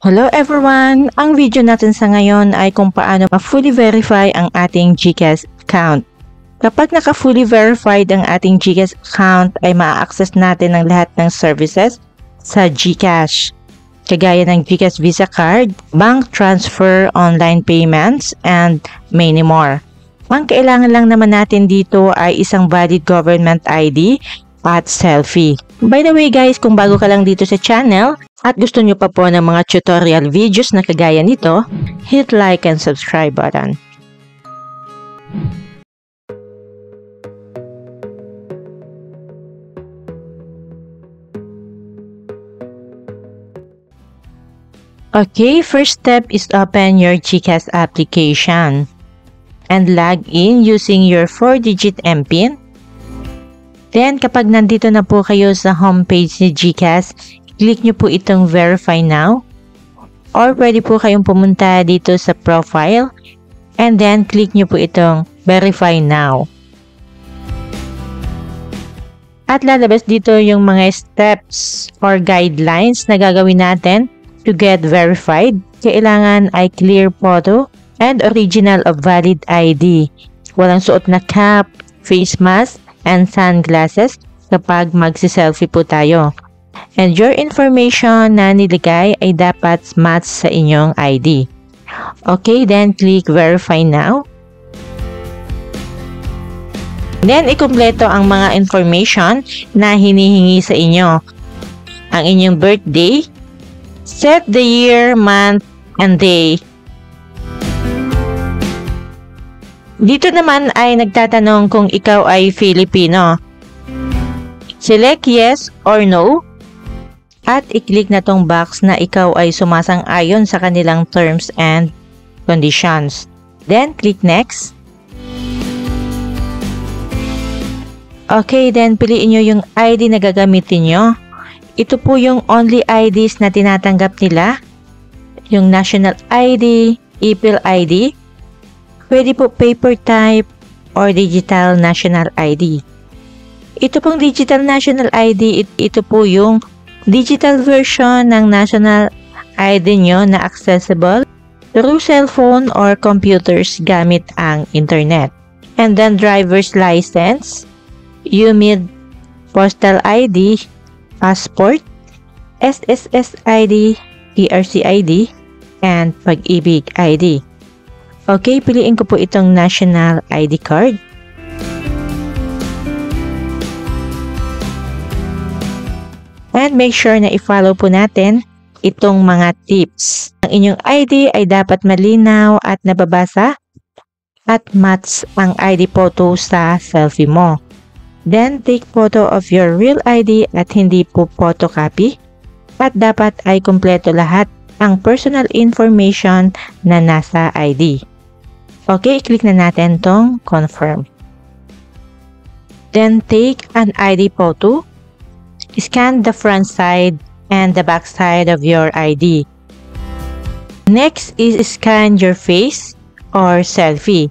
Hello everyone! Ang video natin sa ngayon ay kung paano ma-fully verify ang ating GCash account. Kapag naka-fully verified ang ating GCash account ay ma-access natin ang lahat ng services sa GCash. Kagaya ng GCash Visa Card, bank transfer, online payments, and many more. Ang kailangan lang naman natin dito ay isang valid government ID at selfie. By the way guys, kung bago ka lang dito sa channel at gusto nyo pa po ng mga tutorial videos na kagaya nito, hit like and subscribe button. Okay, first step is open your GCash application and log in using your 4-digit MPIN. Then, kapag nandito na po kayo sa homepage ni GCash, click nyo po itong Verify Now. Or pwede po kayong pumunta dito sa Profile and then click nyo po itong Verify Now. At lalabas dito yung mga steps or guidelines na gagawin natin to get verified. Kailangan ay clear photo and original of valid ID. Walang suot na cap, face mask, and sunglasses kapag magsi-selfie po tayo. And your information na nilagay ay dapat match sa inyong ID. Okay, then click Verify Now. Then, ikumpleto ang mga information na hinihingi sa inyo. Ang inyong birthday, set the year, month, and day. Dito naman ay nagtatanong kung ikaw ay Filipino. Select yes or no. At i-click na tong box na ikaw ay sumasang-ayon sa kanilang terms and conditions. Then, click next. Okay, then piliin nyo yung ID na gagamitin nyo. Ito po yung only IDs na tinatanggap nila. Yung National ID, ePIL ID. Pwede po paper type or digital national ID. Ito pong digital national ID, ito po yung digital version ng national ID nyo na accessible through cellphone or computers gamit ang internet. And then driver's license, UMID, postal ID, passport, SSS ID, PRC ID, and Pag-ibig ID. Okay, piliin ko po itong national ID card. And make sure na i-follow po natin itong mga tips. Ang inyong ID ay dapat malinaw at nababasa at match ang ID photo sa selfie mo. Then, take photo of your real ID at hindi po photocopy. At dapat ay kumpleto lahat ang personal information na nasa ID. Okay, click na natin tong confirm. Then, take an ID photo. Scan the front side and the back side of your ID. Next is scan your face or selfie.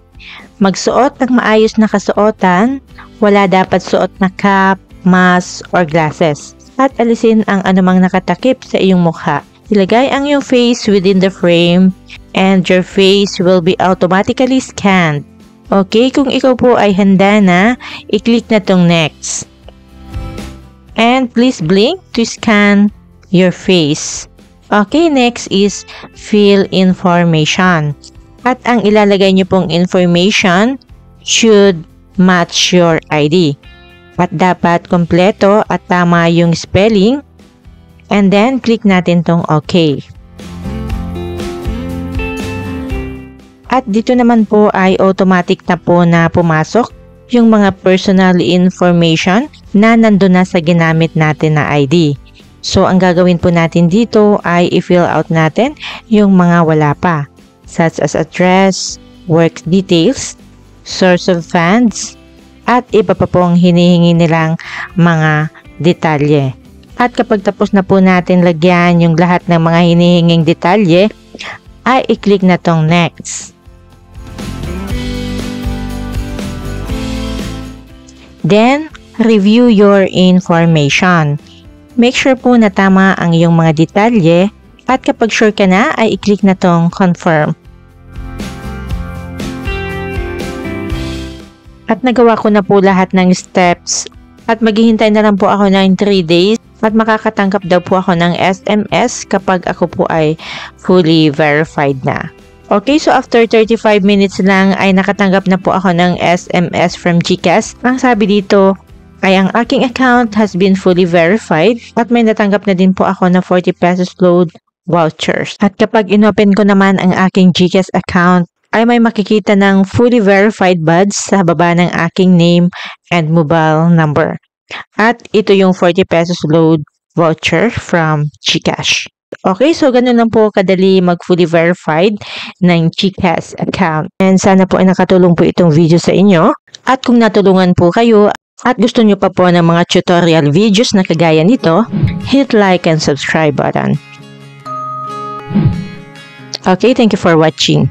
Magsuot ng maayos na kasuotan. Wala dapat suot na cap, mask, or glasses. At alisin ang anumang nakatakip sa iyong mukha. Ilagay ang iyong face within the frame and your face will be automatically scanned. Okay, kung ikaw po ay handa na, i-click na tong next. And please blink to scan your face. Okay, next is fill information. At ang ilalagay niyo pong information should match your ID. At dapat kompleto at tama yung spelling. And then, click natin tong OK. At dito naman po ay automatic na po na pumasok yung mga personal information na nandun na sa ginamit natin na ID. So, ang gagawin po natin dito ay i-fill out natin yung mga wala pa, such as address, work details, source of funds, at iba pa pong hinihingi nilang mga detalye. At kapag tapos na po natin lagyan yung lahat ng mga hinihinging detalye, ay i-click na tong next. Then, review your information. Make sure po na tama ang iyong mga detalye At kapag sure ka na, ay i-click na tong confirm. At nagawa ko na po lahat ng steps. At maghihintay na lang po ako ng 3 days. At makakatanggap daw po ako ng SMS kapag ako po ay fully verified na. Okay, so after 35 minutes lang ay nakatanggap na po ako ng SMS from GCash. Ang sabi dito ay ang aking account has been fully verified at may natanggap na din po ako na 40 pesos load vouchers. At kapag inopen ko naman ang aking GCash account, ay may makikita ng fully verified badge sa baba ng aking name and mobile number. At ito yung 40 pesos load voucher from GCash. Okay, so ganun lang po kadali mag-fully verified ng GCash account. And sana po ay nakatulong po itong video sa inyo. At kung natulungan po kayo at gusto nyo pa po ng mga tutorial videos na kagaya nito, hit like and subscribe button. Okay, thank you for watching.